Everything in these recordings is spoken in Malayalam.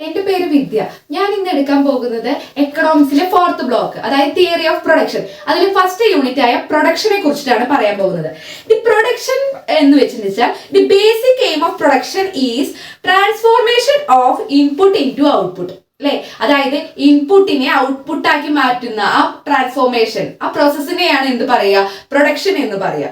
എന്റെ പേര് വിദ്യ. ഞാൻ ഇന്ന് എടുക്കാൻ പോകുന്നത് എക്കണോമിക്സിലെ 4th ബ്ലോക്ക്, അതായത് തിയറി ഓഫ് പ്രൊഡക്ഷൻ. അതിൽ ഫസ്റ്റ് യൂണിറ്റ് ആയ പ്രൊഡക്ഷനെ കുറിച്ചിട്ടാണ് പറയാൻ പോകുന്നത്. ദി പ്രൊഡക്ഷൻ എന്ന് വെച്ചാൽ the basic aim of production is transformation of input into output. അല്ലെ, അതായത് ഇൻപുട്ടിനെ ഔട്ട്പുട്ട് ആക്കി മാറ്റുന്ന ആ ട്രാൻസ്ഫോർമേഷൻ, ആ പ്രോസസ്സിനെയാണ് എന്ത് പറയുക? പ്രൊഡക്ഷൻ എന്ന് പറയുക.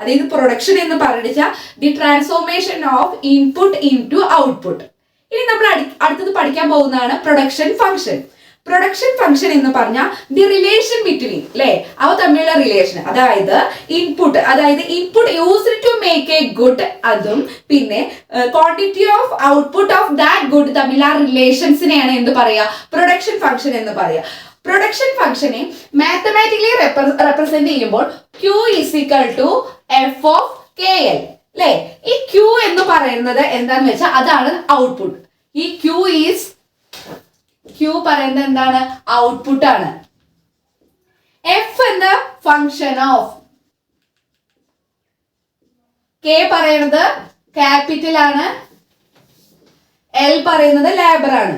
അതായത് പ്രൊഡക്ഷൻ എന്ന് പറഞ്ഞാൽ the transformation of input into output. ഇനി നമ്മൾ അടുത്തത് പഠിക്കാൻ പോകുന്നതാണ് പ്രൊഡക്ഷൻ ഫംഗ്ഷൻ. പ്രൊഡക്ഷൻ ഫംഗ്ഷൻ എന്ന് പറഞ്ഞാൽ ദി റിലേഷൻ ബിറ്റ്വീൻ, അല്ലെ, അവ തമ്മിലുള്ള റിലേഷൻ. അതായത് input used to make a good, അതും പിന്നെ quantity of output of that good തമ്മിലുള്ള റിലേഷൻസിനെയാണ് എന്ത് പറയുക? പ്രൊഡക്ഷൻ ഫംഗ്ഷൻ എന്ന് പറയുക. പ്രൊഡക്ഷൻ ഫംഗ്ഷനെ മാത്തമാറ്റിക്കലി റെപ്രസെന്റ് ചെയ്യുമ്പോൾ Q is equal to F of KL. അല്ലെ, ഈ Q എന്ന് പറയുന്നത് എന്താന്ന് വെച്ചാൽ അതാണ് ഔട്ട്പുട്ട്. ഈ Q പറയുന്നത് എന്താണ്? ഔട്ട്പുട്ട് ആണ്. F എന്ന ഫംഗ്ഷൻ ഓഫ് K പറയുന്നത് ക്യാപിറ്റൽ ആണ്, L പറയുന്നത് ലേബർ ആണ്.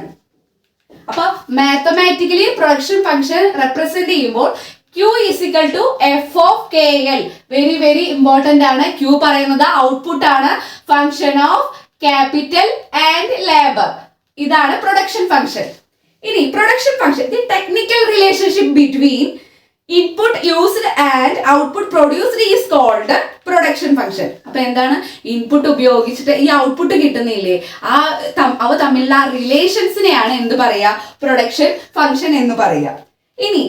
അപ്പൊ മാത്തമാറ്റിക്കലി പ്രൊഡക്ഷൻ ഫംഗ്ഷൻ റെപ്രസെന്റ് ചെയ്യുമ്പോൾ Q is equal to F of KL. Very very important ആണ്. Q പറയുന്നത് ഔട്ട്പുട്ട് ആണ്, function of capital and labour. ഇതാണ് പ്രൊഡക്ഷൻ ഫംഗ്ഷൻ. ഇനി production function the technical relationship between input used and output produced is called production function. അപ്പൊ എന്താണ്? ഇൻപുട്ട് ഉപയോഗിച്ചിട്ട് ഈ ഔട്ട്പുട്ട് കിട്ടുന്നില്ലേ, അവ തമ്മിലുള്ള റിലേഷൻസിനെയാണ് എന്ത് പറയുക? പ്രൊഡക്ഷൻ ഫംഗ്ഷൻ എന്ന് പറയുക. ഇനി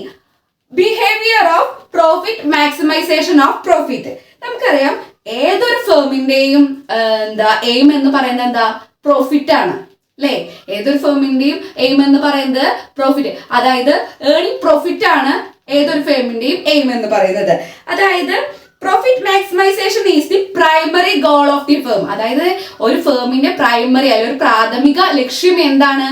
behaviour of profit, maximisation of profit. നമുക്കറിയാം ഏതൊരു ഫേമിന്റെയും എയിം എന്ന് പറയുന്നത് എന്താ? പ്രോഫിറ്റ് ആണ്, അല്ലെ? ഏതൊരു ഫേമിന്റെയും എയിം എന്ന് പറയുന്നത് പ്രോഫിറ്റ്, അതായത് ഏർണിംഗ് പ്രോഫിറ്റ് ആണ് ഏതൊരു ഫേമിന്റെയും എയിം എന്ന് പറയുന്നത്. അതായത് profit maximisation is the primary goal of the firm. അതായത് ഒരു ഫേമിന്റെ പ്രൈമറി അല്ലെങ്കിൽ ഒരു പ്രാഥമിക ലക്ഷ്യം എന്താണ്?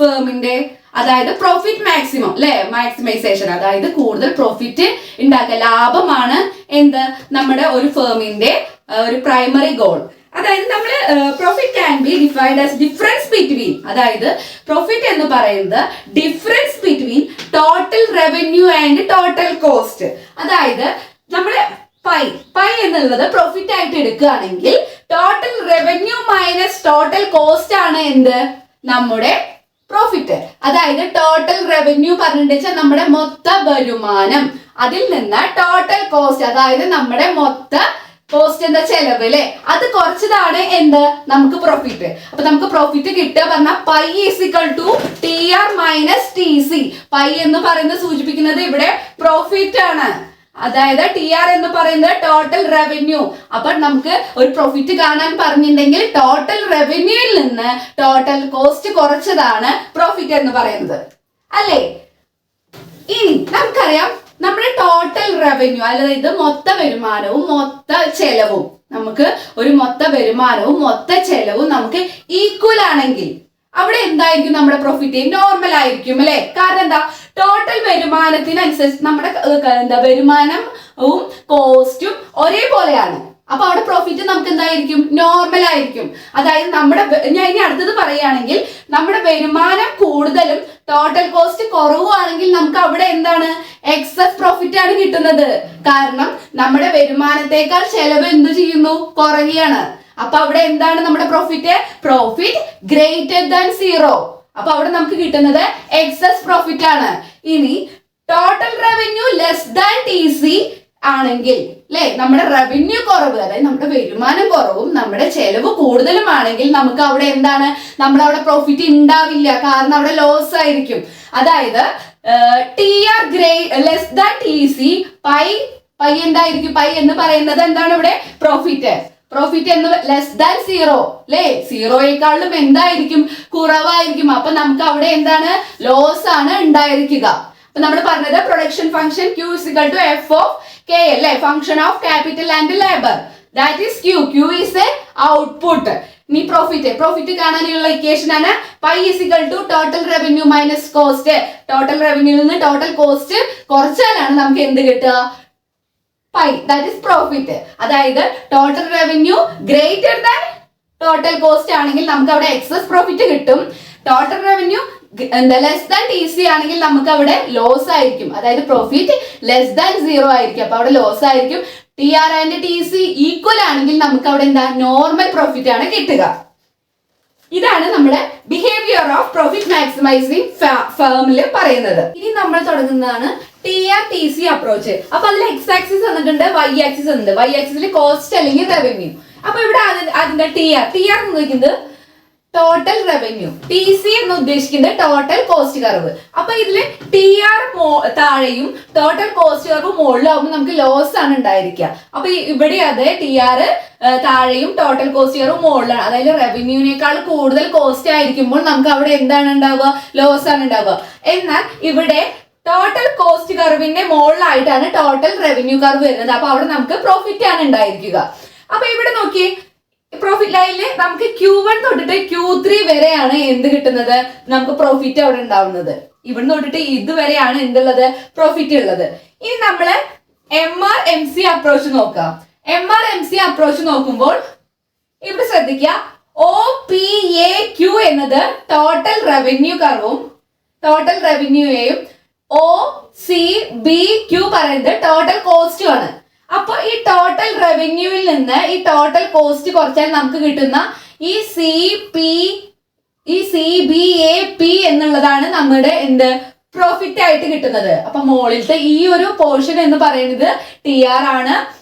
ഫേമിന്റെ അതായത് പ്രോഫിറ്റ് മാക്സിമം, അല്ലെ, മാക്സിമൈസേഷൻ, അതായത് കൂടുതൽ പ്രോഫിറ്റ് ഉണ്ടാക്കുക, ലാഭമാണ് എന്ത് നമ്മുടെ ഒരു ഫേമിന്റെ ഒരു പ്രൈമറി ഗോൾ. അതായത് നമ്മൾ profit can be defined as difference between, അതായത് പ്രോഫിറ്റ് എന്ന് പറയുന്നത് difference between total revenue and total cost. അതായത് നമ്മള് പൈ എന്നുള്ളത് പ്രോഫിറ്റ് ആയിട്ട് എടുക്കുകയാണെങ്കിൽ total revenue minus total cost ആണ് എന്ത്? നമ്മുടെ പ്രോഫിറ്റ്. അതായത് ടോട്ടൽ റവന്യൂ പറഞ്ഞിട്ട് വെച്ചാൽ നമ്മുടെ മൊത്ത വരുമാനം, അതിൽ നിന്ന് ടോട്ടൽ കോസ്റ്റ്, അതായത് നമ്മുടെ മൊത്ത കോസ്റ്റ് എന്താ? ചെലവ്, അല്ലെ? അത് കുറച്ചതാണ് എന്ത്? നമുക്ക് പ്രോഫിറ്റ്. അപ്പൊ നമുക്ക് പ്രോഫിറ്റ് കിട്ടുക പറഞ്ഞാൽ pi is equal to TR minus TC. Pi എന്ന് പറയുന്നത് സൂചിപ്പിക്കുന്നത് ഇവിടെ പ്രോഫിറ്റ് ആണ്. അതായത് TR എന്ന് പറയുന്നത് ടോട്ടൽ റവന്യൂ. അപ്പൊ നമുക്ക് ഒരു പ്രോഫിറ്റ് കാണാൻ പറഞ്ഞിട്ടുണ്ടെങ്കിൽ ടോട്ടൽ റവന്യൂയിൽ നിന്ന് ടോട്ടൽ കോസ്റ്റ് കുറച്ചതാണ് പ്രോഫിറ്റ് എന്ന് പറയുന്നത്, അല്ലേ? ഇനി നമുക്കറിയാം നമ്മുടെ ടോട്ടൽ റവന്യൂ, അതായത് മൊത്ത വരുമാനവും മൊത്ത ചെലവും, നമുക്ക് ഒരു മൊത്ത വരുമാനവും മൊത്ത ചെലവും നമുക്ക് ഈക്വൽ ആണെങ്കിൽ അവിടെ എന്തായിരിക്കും? നമ്മുടെ പ്രോഫിറ്റ് നോർമൽ ആയിരിക്കും, അല്ലെ? കാരണം എന്താ? ടോട്ടൽ വരുമാനത്തിനനുസരിച്ച് നമ്മുടെ വരുമാനവും കോസ്റ്റും ഒരേപോലെയാണ്. അപ്പൊ അവിടെ പ്രോഫിറ്റ് നമുക്ക് എന്തായിരിക്കും? നോർമൽ ആയിരിക്കും. അതായത് ഞാൻ ഇനി അടുത്തത് പറയുകയാണെങ്കിൽ നമ്മുടെ വരുമാനം കൂടുതലും ടോട്ടൽ കോസ്റ്റ് കുറവാണെങ്കിൽ നമുക്ക് അവിടെ എന്താണ്? എക്സസ് പ്രോഫിറ്റ് ആണ് കിട്ടുന്നത്. കാരണം നമ്മുടെ വരുമാനത്തെക്കാൾ ചെലവ് എന്ത് ചെയ്യുന്നു? കുറയുകയാണ്. അപ്പൊ അവിടെ എന്താണ് നമ്മുടെ പ്രോഫിറ്റ് ഗ്രേറ്റർ ദാൻ 0. അപ്പൊ അവിടെ നമുക്ക് കിട്ടുന്നത് എക്സസ് പ്രോഫിറ്റ് ആണ്. ഇനി total revenue less than TC ആണെങ്കിൽ, അല്ലെ, നമ്മുടെ റവന്യൂ കുറവ്, അതായത് നമ്മുടെ വരുമാനം കുറവും നമ്മുടെ ചെലവ് കൂടുതലും ആണെങ്കിൽ നമുക്ക് അവിടെ എന്താണ്? നമ്മളവിടെ പ്രോഫിറ്റ് ഉണ്ടാവില്ല, കാരണം അവിടെ ലോസ് ആയിരിക്കും. അതായത് T R less than T C pi എന്തായിരിക്കും? പൈ എന്ന് പറയുന്നത് എന്താണ് ഇവിടെ? പ്രോഫിറ്റ് എന്ന് ലെസ് ദാൻ സീറോ അല്ലെ? സീറോയെക്കാളും എന്തായിരിക്കും? കുറവായിരിക്കും. അപ്പൊ നമുക്ക് അവിടെ എന്താണ്? ലോസ് ആണ് ഉണ്ടായിരിക്കുക. അപ്പൊ നമ്മൾ പറഞ്ഞത് production function Q is equal to F of K അല്ലെ? Function of capital and labour, that is Q is a output. ഇനി പ്രോഫിറ്റ് കാണാനുള്ള ഇക്വേഷൻ ആണ് pi is equal to total revenue minus cost. Total റവന്യൂയിൽ നിന്ന് ടോട്ടൽ കോസ്റ്റ് കുറച്ചാലാണ് നമുക്ക് എന്ത് കിട്ടുക? Pi, that is profit. അതായത് total revenue greater than total cost ആണെങ്കിൽ നമുക്ക് അവിടെ എക്സസ് പ്രോഫിറ്റ് കിട്ടും. Total revenue less than T C ആണെങ്കിൽ നമുക്ക് അവിടെ ലോസ് ആയിരിക്കും. അതായത് പ്രോഫിറ്റ് ലെസ് ദാൻ സീറോ ആയിരിക്കും. അപ്പൊ അവിടെ ലോസ് ആയിരിക്കും. T R and T C equal ആണെങ്കിൽ നമുക്ക് അവിടെ എന്താ? നോർമൽ പ്രോഫിറ്റ് ആണ് കിട്ടുക. ഇതാണ് നമ്മുടെ ബിഹേവിയർ ഓഫ് പ്രോഫിറ്റ് മാക്സിമൈസിങ് ഫേമിൽ പറയുന്നത്. ഇനി നമ്മൾ തുടങ്ങുന്നതാണ് T R T C approach. അപ്പൊ അതിൽ എക്സ് ആക്സിസ് വന്നിട്ടുണ്ട്, വൈ ആക്സിസ് വന്നിട്ടുണ്ട്. വൈ ആക്സിസിൽ കോസ്റ്റ് അല്ലെങ്കിൽ റവന്യൂ. അപ്പൊ ഇവിടെ അതിന്റെ ടി ആർ എന്ന് ചോദിക്കുന്നത് ടോട്ടൽ റവന്യൂ, ടി സി എന്ന് ഉദ്ദേശിക്കുന്നത് ടോട്ടൽ കോസ്റ്റ് കർവ്. അപ്പൊ ഇതില് ടി ആർ താഴെയും ടോട്ടൽ കോസ്റ്റ് കർവ് മുകളിലാവുമ്പോൾ നമുക്ക് ലോസ് ആണ് ഉണ്ടായിരിക്കുക. അപ്പൊ ഇവിടെ അതെ ടി ആർ താഴെയും ടോട്ടൽ കോസ്റ്റ് കർവ് മുകളിലാണ്. അതായത് റവന്യൂവിനേക്കാൾ കൂടുതൽ കോസ്റ്റ് ആയിരിക്കുമ്പോൾ നമുക്ക് അവിടെ എന്താണ് ഉണ്ടാവുക? ലോസ് ആണ് ഉണ്ടാവുക. എന്നാൽ ഇവിടെ ടോട്ടൽ കോസ്റ്റ് കർവിന്റെ മുകളിലായിട്ടാണ് ടോട്ടൽ റവന്യൂ കർവ് വരുന്നത്. അപ്പൊ അവിടെ നമുക്ക് പ്രോഫിറ്റ് ആണ് ഉണ്ടായിരിക്കുക. അപ്പൊ ഇവിടെ നോക്കിയേ, പ്രോഫിറ്റ് ലൈനിൽ നമുക്ക് Q1 തൊട്ടിട്ട് Q3 വരെയാണ് എന്ത് കിട്ടുന്നത്? നമുക്ക് പ്രോഫിറ്റ് അവിടെ ഉണ്ടാവുന്നത്. ഇവിടെ തൊട്ടിട്ട് ഇതുവരെയാണ് എന്തുള്ളത്? പ്രോഫിറ്റ് ഉള്ളത്. ഇനി നമ്മള് MRMC അപ്രോച്ച് നോക്കാം. MRMC അപ്രോച്ച് നോക്കുമ്പോൾ ഇവിടെ ശ്രദ്ധിക്കുക, OPAQ എന്നത് ടോട്ടൽ റവന്യൂ കർവും ടോട്ടൽ റവന്യൂയെയും OCBQ പറയുന്നത് ടോട്ടൽ കോസ്റ്റും ആണ്. അപ്പൊ ഈ ടോട്ടൽ റവന്യൂവിൽ നിന്ന് ഈ ടോട്ടൽ കോസ്റ്റ് കുറച്ചാൽ നമുക്ക് കിട്ടുന്ന ഈ CBAP എന്നുള്ളതാണ് നമ്മുടെ എന്ത്? പ്രോഫിറ്റ് ആയിട്ട് കിട്ടുന്നത്. അപ്പൊ മുകളിലത്തെ ഈ ഒരു പോർഷൻ എന്ന് പറയുന്നത് TR ആണ്,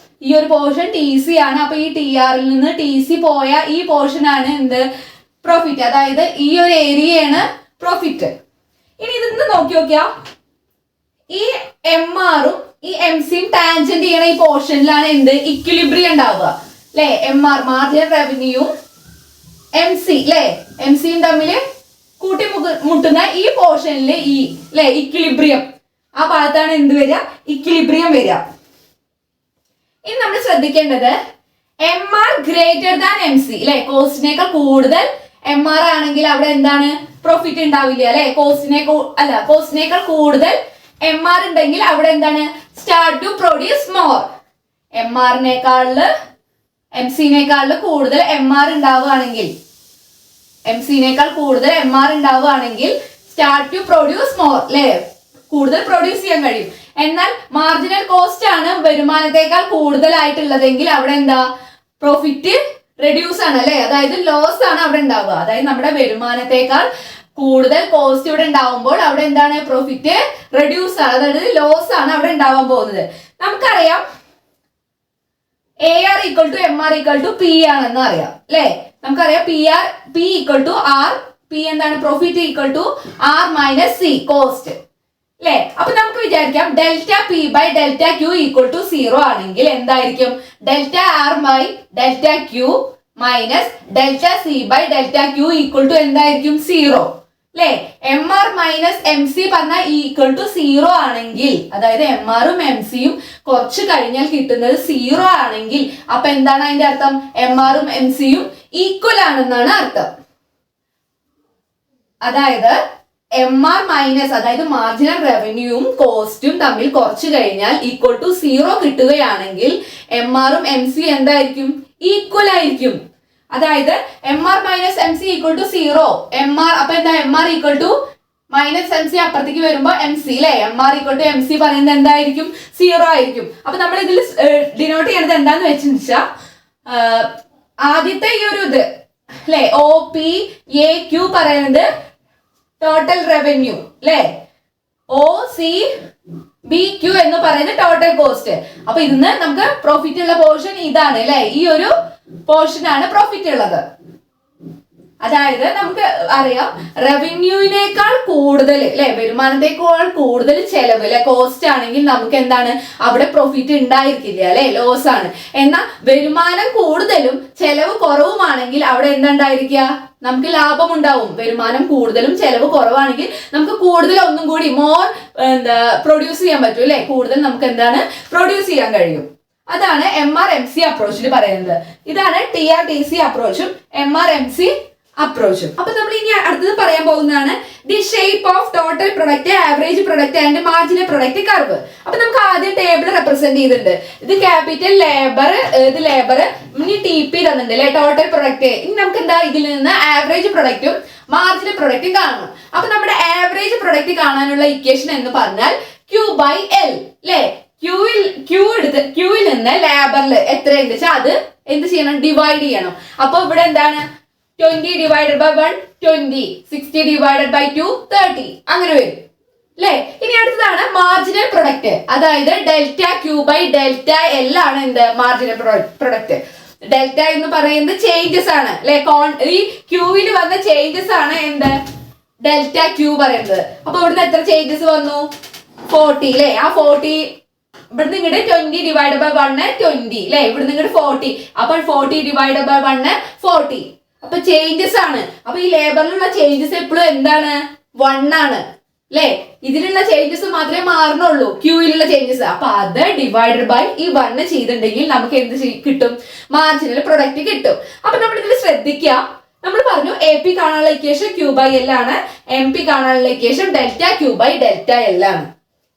ഈ ഒരു പോർഷൻ TC ആണ്. അപ്പൊ ഈ TR ൽ നിന്ന് TC പോയ ഈ പോർഷൻ ആണ് എന്ത്? പ്രോഫിറ്റ്. അതായത് ഈ ഒരു ഏരിയയാണ് പ്രോഫിറ്റ്. ഇനി ഇതൊന്ന് നോക്കിയാ ഈ MR-ഉം ഈ MC-യും ടാൻജന്റ് ചെയ്യണ ഈ പോർഷനിലാണ് എന്ത്? ഇക്വിലിബ്രിയം ഉണ്ടാവുക അല്ലെ? MR മാർജിനൽ റവന്യൂയും MC അല്ലെ? MC-യും തമ്മിൽ കൂട്ടിമുട്ടുന്ന ഈ പോർഷനിൽ ഈ അല്ലെ ഇക്വിലിബ്രിയം, ആ ഭാഗത്താണ് എന്ത് വരിക? ഇക്വിലിബ്രിയം വരിക. ഇനി നമ്മൾ ശ്രദ്ധിക്കേണ്ടത് MR ഗ്രേറ്റർ ദാൻ MC അല്ലെ? കോസ്റ്റിനേക്കാൾ കൂടുതൽ MR ആണെങ്കിൽ അവിടെ എന്താണ്? പ്രോഫിറ്റ് ഉണ്ടാവില്ല അല്ലെ? കോസ്റ്റിനേക്കാൾ കൂടുതൽ MR ഉണ്ടെങ്കിൽ അവിടെ എന്താണ്? Start to produce more. MC-നേക്കാൾ കൂടുതൽ MR ഉണ്ടാവുകയാണെങ്കിൽ സ്റ്റാർട്ട് ടു പ്രൊഡ്യൂസ് മോർ അല്ലെ? കൂടുതൽ പ്രൊഡ്യൂസ് ചെയ്യാൻ കഴിയും. എന്നാൽ മാർജിനൽ കോസ്റ്റ് ആണ് വരുമാനത്തെക്കാൾ കൂടുതലായിട്ടുള്ളതെങ്കിൽ അവിടെ എന്താ? പ്രോഫിറ്റ് റെഡ്യൂസ് ആണ് അല്ലെ? അതായത് ലോസ് ആണ് അവിടെ ഉണ്ടാവുക. അതായത് നമ്മുടെ വരുമാനത്തെക്കാൾ കൂടുതൽ കോസ്റ്റ് ഇവിടെ ഉണ്ടാവുമ്പോൾ അവിടെ എന്താണ്? പ്രോഫിറ്റ് റെഡ്യൂസ് ആണ്, അതായത് ലോസ് ആണ് അവിടെ ഉണ്ടാവാൻ പോകുന്നത്. നമുക്കറിയാം AR equal to MR equal to P ആണെന്ന് അറിയാം അല്ലെ? നമുക്കറിയാം P equal to R. P എന്താണ്? Profit equal to R minus C cost അല്ലെ? അപ്പൊ നമുക്ക് വിചാരിക്കാം delta P by delta Q equal to 0 ആണെങ്കിൽ എന്തായിരിക്കും? Delta R by delta Q minus delta C by delta Q equal to എന്തായിരിക്കും? 0 അല്ലെ? MR മൈനസ് MC പറഞ്ഞാൽ ഈക്വൽ ടു 0 ആണെങ്കിൽ, അതായത് MR-ഉം MC-യും കുറച്ച് കഴിഞ്ഞാൽ കിട്ടുന്നത് 0 ആണെങ്കിൽ അപ്പൊ എന്താണ് അതിന്റെ അർത്ഥം? MR-ഉം MC-യും ഈക്വൽ ആണെന്നാണ് അർത്ഥം. അതായത് MR മൈനസ്, അതായത് മാർജിനൽ റവന്യൂവും കോസ്റ്റും തമ്മിൽ കുറച്ച് കഴിഞ്ഞാൽ ഈക്വൽ ടു 0 കിട്ടുകയാണെങ്കിൽ MR-ഉം MC-യും എന്തായിരിക്കും? ഈക്വൽ ആയിരിക്കും. അതായത് MR minus MC equal to 0. അപ്പൊ എന്താ? MR equal to minus MC അപ്പുറത്തേക്ക് വരുമ്പോ MC അല്ലെ? MR ഈക്വൽ ടു MC പറയുന്നത് എന്തായിരിക്കും? 0 ആയിരിക്കും. അപ്പൊ നമ്മൾ ഇതിൽ ഡിനോട്ട് ചെയ്യണത് എന്താന്ന് വെച്ചാൽ ആദ്യത്തെ ഈ ഒരു ഇത് അല്ലെ? OPAQ പറയുന്നത് ടോട്ടൽ റവന്യൂ അല്ലെ? OCBQ എന്ന് പറയുന്നത് ടോട്ടൽ കോസ്റ്റ്. അപ്പൊ ഇതിന്ന് നമുക്ക് പ്രോഫിറ്റ് ഉള്ള പോർഷൻ ഇതാണ് അല്ലെ? ഈ ഒരു പോർഷൻ ആണ് പ്രോഫിറ്റ് ഉള്ളത്. അതായത് നമുക്ക് അറിയാം റവന്യൂവിനേക്കാൾ കൂടുതൽ അല്ലെ, വരുമാനത്തെക്കാൾ കൂടുതൽ ചെലവ് അല്ലെ, കോസ്റ്റ് ആണെങ്കിൽ നമുക്ക് എന്താണ് അവിടെ പ്രോഫിറ്റ് ഉണ്ടായിരിക്കില്ല അല്ലെ, ലോസ് ആണ്. എന്നാൽ വരുമാനം കൂടുതലും ചെലവ് കുറവുമാണെങ്കിൽ അവിടെ എന്താ ഉണ്ടായിരിക്കുക, നമുക്ക് ലാഭം ഉണ്ടാവും. വരുമാനം കൂടുതലും ചെലവ് കുറവാണെങ്കിൽ നമുക്ക് കൂടുതൽ ഒന്നും കൂടി മോർ പ്രൊഡ്യൂസ് ചെയ്യാൻ പറ്റും അല്ലെ, കൂടുതൽ നമുക്ക് എന്താണ് പ്രൊഡ്യൂസ് ചെയ്യാൻ കഴിയും. അതാണ് MRMC അപ്രോച്ചിൽ പറയുന്നത്. ഇതാണ് TRTC അപ്രോച്ചും MRMC അപ്രോച്ചും. അപ്പൊ നമ്മൾ ഇനി അടുത്തത് പറയാൻ പോകുന്നതാണ് the shape of total product, average product and marginal product curve. അപ്പൊ നമുക്ക് ആദ്യം ടേബിൾ റെപ്രസെന്റ് ചെയ്തിട്ടുണ്ട്. ഇത് ക്യാപിറ്റൽ ലേബർ, ഇത് ലേബർ, ഇനി TP തന്നിട്ടുണ്ട് അല്ലെ, ടോട്ടൽ പ്രൊഡക്റ്റ്. ഇനി നമുക്ക് എന്താ ഇതിൽ നിന്ന് ആവറേജ് പ്രൊഡക്റ്റും മാർജിനൽ പ്രൊഡക്റ്റും കാണണം. അപ്പൊ നമ്മുടെ ആവറേജ് പ്രൊഡക്റ്റ് കാണാനുള്ള ഇക്വേഷൻ എന്ന് പറഞ്ഞാൽ Q/L അല്ലെ. ക്യൂവിൽ നിന്ന് ലേബറിൽ എത്രയെന്ന് വെച്ചാൽ അത് എന്ത് ചെയ്യണം, ഡിവൈഡ് ചെയ്യണം. അപ്പൊ ഇവിടെ എന്താണ് 20 ഡിവൈഡഡ് ബൈ 1 20, 60 ഡിവൈഡഡ് ബൈ 2 30, അങ്ങനെ വരും അല്ലെ. ഇനി അടുത്തതാണ് മാർജിനൽ പ്രൊഡക്റ്റ്, അതായത് ഡെൽറ്റ Q/Δ L ആണ് എന്ത് മാർജിനൽ പ്രൊഡക്റ്റ്. ഡെൽറ്റ എന്ന് പറയുന്നത് ചേഞ്ചസ് ആണ് അല്ലെ, ഈ ക്യൂവിൽ വന്ന ചേഞ്ചസ് ആണ് എന്ത് ഡെൽറ്റ Q പറയുന്നത്. അപ്പൊ ഇവിടുന്ന് എത്ര ചേഞ്ചസ് വന്നു, 40 അല്ലെ. ആ 40 ഇവിടുന്ന് ഇങ്ങോട്ട് 20 ഡിവൈഡ് ബൈ 1 20 അല്ലെ, ഇവിടുന്ന് ഇങ്ങോട്ട് 40, അപ്പോൾ 40 ഡിവൈഡ് ബൈ 1 40. അപ്പൊ ചേഞ്ചസ് ആണ്. അപ്പൊ ഈ ലേബറിലുള്ള ചേഞ്ചസ് എപ്പോഴും എന്താണ് 1 ആണ് അല്ലെ. ഇതിലുള്ള ചേഞ്ചസ് മാത്രമേ മാറുന്നുള്ളൂ, ക്യൂയിലുള്ള ചേഞ്ചസ്. അപ്പൊ അത് ഡിവൈഡഡ് ബൈ ഈ 1 ചെയ്തിട്ടുണ്ടെങ്കിൽ നമുക്ക് എന്ത് കിട്ടും, മാർജിനൽ പ്രൊഡക്റ്റ് കിട്ടും. അപ്പൊ നമ്മൾ ഇതിൽ ശ്രദ്ധിക്കുക, നമ്മൾ പറഞ്ഞു AP കാണാനുള്ള ഇക്വേഷൻ Q/L ആണ്, MP കാണാനുള്ള ഇക്വേഷൻ ഡെൽറ്റ Q/Δ L ആണ്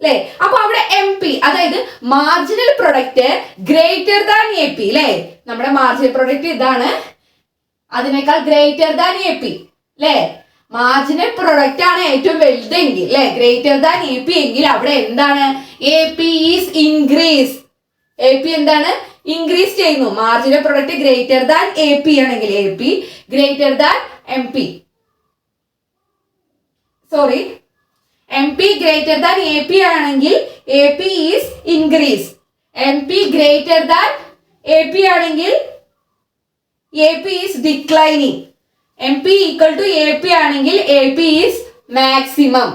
അല്ലെ. അപ്പൊ അവിടെ MP അതായത് marginal product greater than AP അല്ലെ. നമ്മുടെ മാർജിനൽ പ്രൊഡക്റ്റ് ഇതാണ്, അതിനേക്കാൾ ഗ്രേറ്റർ ദാൻ AP അല്ലെ. മാർജിനൽ പ്രൊഡക്റ്റ് ആണ് ഏറ്റവും വലുതെങ്കിൽ അല്ലെ, ഗ്രേറ്റർ ദാൻ AP എങ്കിൽ അവിടെ എന്താണ് AP ഈസ് ഇൻക്രീസ്. AP എന്താണ് ഇൻക്രീസ് ചെയ്യുന്നു. Marginal product greater than AP ആണെങ്കിൽ AP greater than MP, sorry MP greater than AP ആണെങ്കിൽ AP is increase. MP greater than AP ആണെങ്കിൽ AP is declining. MP equal to AP ആണെങ്കിൽ AP ഈസ് മാക്സിമം.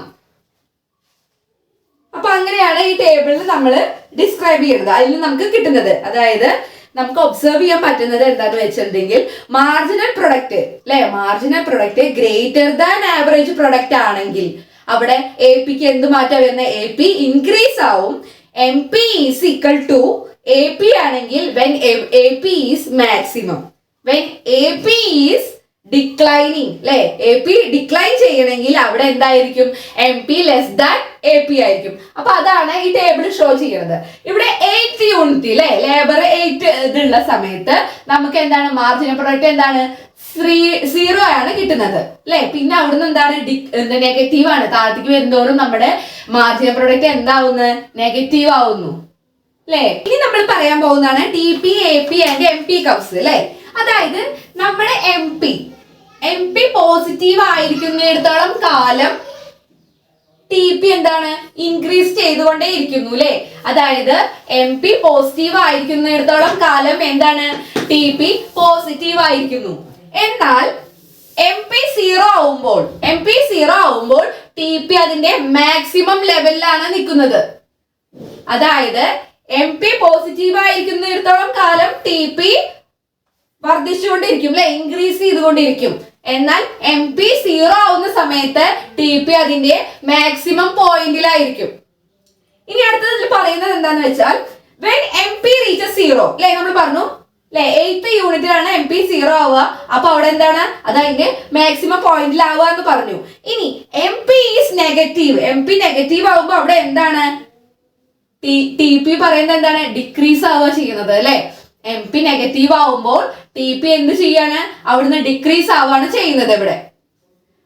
അപ്പൊ അങ്ങനെയാണ് ഈ ടേബിളിൽ നമ്മൾ ഡിസ്ക്രൈബ് ചെയ്യുന്നത്, അതിൽ നമുക്ക് കിട്ടുന്നത്. അതായത് നമുക്ക് ഒബ്സർവ് ചെയ്യാൻ പറ്റുന്നത് എന്താന്ന് വെച്ചിട്ടുണ്ടെങ്കിൽ മാർജിനൽ പ്രൊഡക്റ്റ് അല്ലെ, marginal product greater than average product ആണെങ്കിൽ അവിടെ APക്ക് എന്ത് മാറ്റം വരുന്നത്, AP ഇൻക്രീസ് ആവും. MP is equal to AP ആണെങ്കിൽ when AP is maximum. when AP is declining അല്ലെ, AP ഡിക്ലൈൻ ചെയ്യണമെങ്കിൽ അവിടെ എന്തായിരിക്കും, MP ലെസ് ദാൻ AP ആയിരിക്കും. അപ്പൊ അതാണ് ഈ ടേബിൾ ഷോ ചെയ്യുന്നത്. ഇവിടെ 8 യൂണിറ്റ് അല്ലെ, ലേബർ 8 ഇതുള്ള സമയത്ത് നമുക്ക് എന്താണ് മാർജിനൽ പ്രൊഡക്റ്റ് എന്താണ് 0 ആണ് കിട്ടുന്നത് അല്ലെ. പിന്നെ അവിടുന്ന് എന്താണ് നെഗറ്റീവ് ആണ്, താഴത്തേക്ക് വരുന്നതോറും നമ്മുടെ മാർജിനൽ പ്രൊഡക്റ്റ് എന്താവുന്നത്, നെഗറ്റീവ് ആവുന്നു അല്ലെ. ഇനി നമ്മൾ പറയാൻ പോകുന്നതാണ് TP, AP and MP curves അല്ലെ. അതായത് നമ്മുടെ MP പോസിറ്റീവ് ആയിരിക്കുന്നിടത്തോളം കാലം TP എന്താണ് ഇൻക്രീസ് ചെയ്തുകൊണ്ടേ ഇരിക്കുന്നു അല്ലെ. അതായത് MP പോസിറ്റീവ് ആയിരിക്കുന്നിടത്തോളം കാലം എന്താണ് TP പോസിറ്റീവ് ആയിരിക്കുന്നു. എന്നാൽ MP 0 ആവുമ്പോൾ TP അതിന്റെ മാക്സിമം ലെവലിലാണ് നിൽക്കുന്നത്. അതായത് MP പോസിറ്റീവ് ആയിരിക്കുന്നിടത്തോളം കാലം TP വർദ്ധിച്ചുകൊണ്ടിരിക്കും അല്ലെ, ഇൻക്രീസ് ചെയ്തുകൊണ്ടിരിക്കും. എന്നാൽ MP 0 ആവുന്ന സമയത്ത് TP അതിന്റെ മാക്സിമം പോയിന്റിലായിരിക്കും. ഇനി അടുത്തതിൽ പറയുന്നത് എന്താന്ന് വെച്ചാൽ when MP reaches 0 അല്ലെ, നമ്മൾ പറഞ്ഞു അല്ലെ 8th യൂണിറ്റിലാണ് MP 0 ആവുക. അപ്പൊ അവിടെ എന്താണ് അത് അതിന്റെ മാക്സിമം പോയിന്റിലാവുക എന്ന് പറഞ്ഞു. ഇനി MP is negative, MP negative ആവുമ്പോ അവിടെ എന്താണ് TP പറയുന്നത് എന്താണ് ഡിക്രീസ് ആവുക ചെയ്യുന്നത് അല്ലെ. MP നെഗറ്റീവ് ആവുമ്പോൾ TP എന്ത് ചെയ്യാണ്, അവിടുന്ന് ഡിക്രീസ് ആവുകയാണ് ചെയ്യുന്നത് ഇവിടെ.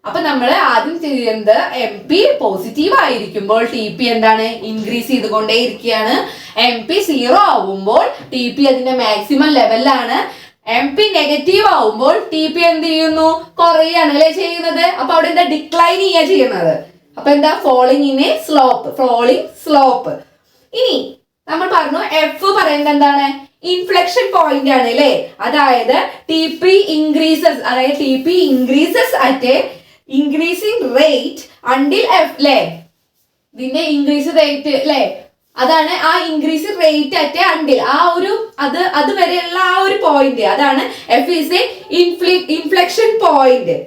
അപ്പൊ നമ്മൾ ആദ്യം ചെയ്യുന്നത് MP പോസിറ്റീവ് ആയിരിക്കുമ്പോൾ TP എന്താണ് ഇൻക്രീസ് ചെയ്തുകൊണ്ടേ ഇരിക്കുകയാണ്. MP 0 ആവുമ്പോൾ TP അതിന്റെ മാക്സിമം ലെവലിലാണ്. MP നെഗറ്റീവ് ആവുമ്പോൾ TP എന്ത് ചെയ്യുന്നു, കുറയാണ് അല്ലെ ചെയ്യുന്നത്. അപ്പൊ അവിടെ എന്താ ഡിക്ലൈൻ ചെയ്യുന്നത്. അപ്പൊ എന്താ ഫോളിങ് സ്ലോപ്പ്. ഇനി നമ്മൾ പറഞ്ഞു എഫ് പറയുന്നത് എന്താണ്, ഇൻഫ്ലക്ഷൻ പോയിന്റ് ആണ് അല്ലേ. അതായത് ടി പി ഇൻക്രീസസ്, അതായത് T P increases at A increasing rate until F അല്ലേ. ഇതിന്റെ ഇൻക്രീസ് റേറ്റ് അല്ലേ, അതാണ് ആ ഇൻക്രീസ് റേറ്റ് അറ്റ് അണ്ടിൽ, ആ ഒരു അതുവരെയുള്ള ആ ഒരു പോയിന്റ്, അതാണ് F is a inflection point.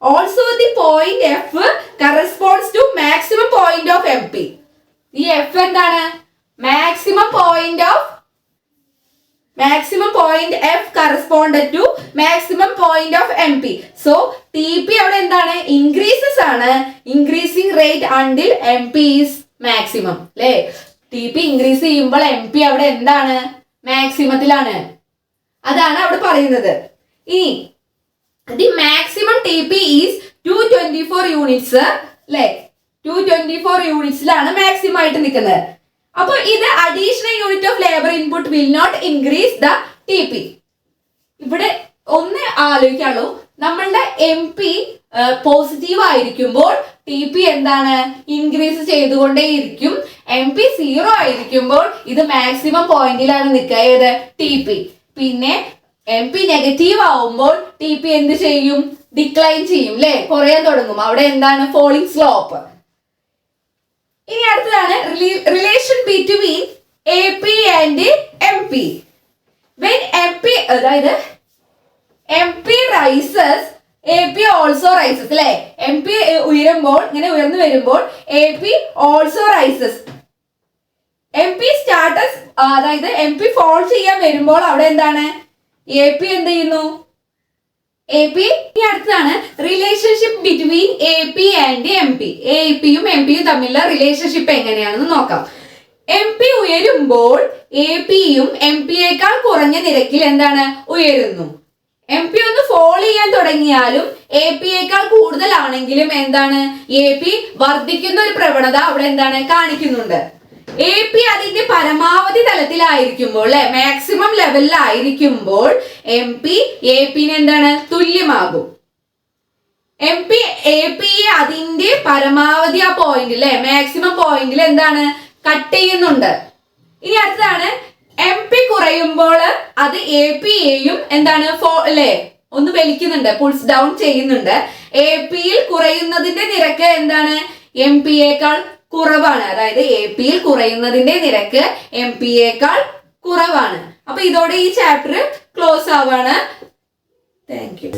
Also the point F corresponds to maximum point of M P. ഈ എഫ് എന്താണ്, maximum point F corresponded to maximum point of MP. So TP അവിടെ എന്താണ്, ഇൻക്രീസസ് ആണ്, increasing rate until MP is maximum അല്ലേ. TP ഇൻക്രീസ് ചെയ്യുമ്പോൾ MP അവിടെ എന്താണ്, മാക്സിമത്തിലാണ്. അതാണ് അവിടെ പറയുന്നത്. ഇനി the maximum TP is 224 units അല്ലേ, 224 യൂണിറ്റ്സിലാണ് മാക്സിമം ആയിട്ട് നിൽക്കുന്നത്. അപ്പൊ ഇത് additional unit of labour input will not increase the T P. ഇവിടെ ഒന്ന് ആലോചിക്കാനുള്ളൂ, നമ്മളുടെ എം പി പോസിറ്റീവ് ആയിരിക്കുമ്പോൾ ടി പി എന്താണ്, ഇൻക്രീസ് ചെയ്തുകൊണ്ടേയിരിക്കും. എം പി 0 ആയിരിക്കുമ്പോൾ ഇത് മാക്സിമം പോയിന്റിലാണ് നിൽക്കുക, ഏത് ടി പി. പിന്നെ എം പി നെഗറ്റീവ് ആവുമ്പോൾ ടി പി എന്ത് ചെയ്യും, ഡിക്ലൈൻ ചെയ്യും അല്ലെ, കുറയാൻ തുടങ്ങും. അവിടെ എന്താണ്, ഫോളിങ് സ്ലോപ്പ്. ഇനി അടുത്തതാണ് relation between A P and M P. When M P, അതായത് M P rises A P also rises അല്ലെ. എം പി ഉയരുമ്പോൾ, ഇങ്ങനെ ഉയർന്നു വരുമ്പോൾ A P also rises. M P starts, അതായത് എം പി ഫോൾ ചെയ്യാൻ വരുമ്പോൾ അവിടെ എന്താണ്, എ പി എന്ത് ചെയ്യുന്നു, എ പി. അടുത്തതാണ് relationship between A P and M P. A പിയും എം പിയും തമ്മിലുള്ള റിലേഷൻഷിപ്പ് എങ്ങനെയാണെന്ന് നോക്കാം. എം പി ഉയരുമ്പോൾ എ പിയും എം പിയേക്കാൾ കുറഞ്ഞ നിരക്കിൽ എന്താണ്, ഉയരുന്നു. എം പി ഒന്ന് ഫോൾ ചെയ്യാൻ തുടങ്ങിയാലും എ പിയേക്കാൾ കൂടുതലാണെങ്കിലും എന്താണ്, എ പി വർദ്ധിക്കുന്ന ഒരു പ്രവണത അവിടെ എന്താണ്, കാണിക്കുന്നുണ്ട്. എ പി അതിന്റെ പരമാവധി തലത്തിലായിരിക്കുമ്പോൾ അല്ലെ, മാക്സിമം ലെവലിലായിരിക്കുമ്പോൾ എം പി എ പിന് എന്താണ്, തുല്യമാകും. എം പി എ പി അതിന്റെ പരമാവധി ആ പോയിന്റ് അല്ലെ, മാക്സിമം പോയിന്റിൽ എന്താണ്, കട്ട് ചെയ്യുന്നുണ്ട്. ഇനി അടുത്തതാണ് എം പി കുറയുമ്പോൾ അത് എ പി യെയും എന്താണ്, അല്ലെ ഒന്ന് വലിക്കുന്നുണ്ട്, പുൾസ് ഡൗൺ ചെയ്യുന്നുണ്ട്. എ പിയിൽ കുറയുന്നതിന്റെ നിരക്ക് എന്താണ്, എം പിയേക്കാൾ കുറവാണ്. അതായത് എ പിയിൽ കുറയുന്നതിന്റെ നിരക്ക് എം പിയേക്കാൾ കുറവാണ്. അപ്പൊ ഇതോടെ ഈ ചാപ്റ്റർ ക്ലോസ് ആവാണ്. Thank U.